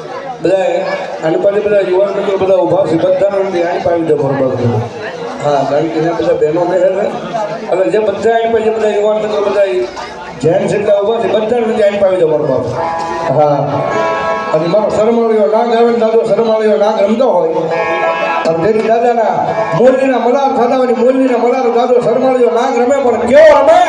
આની પાસે બધા યુવાન મિત્રો બધા ઊભા છે બધાને આની પાવી દે બરોબર. હા, કારણ કે બધા બહેનો બેસે છે એટલે જે બધા આની પાસે બધા યુવાન મિત્રો બધા જેન્ટ્સ એટલા ઊભા છે બધાને આની પાવી દે બરોબર. હા, અને મારો શરમાળીઓ નાગ આવે ને દાદો શરમાળીઓ નાગ રમતો હોય અને તેની દાદાના મોરલીના મલાર થતા હોય મોરલીના મલાર દાદો શરમાળીઓ નાગ રમે પણ કેવો રમે.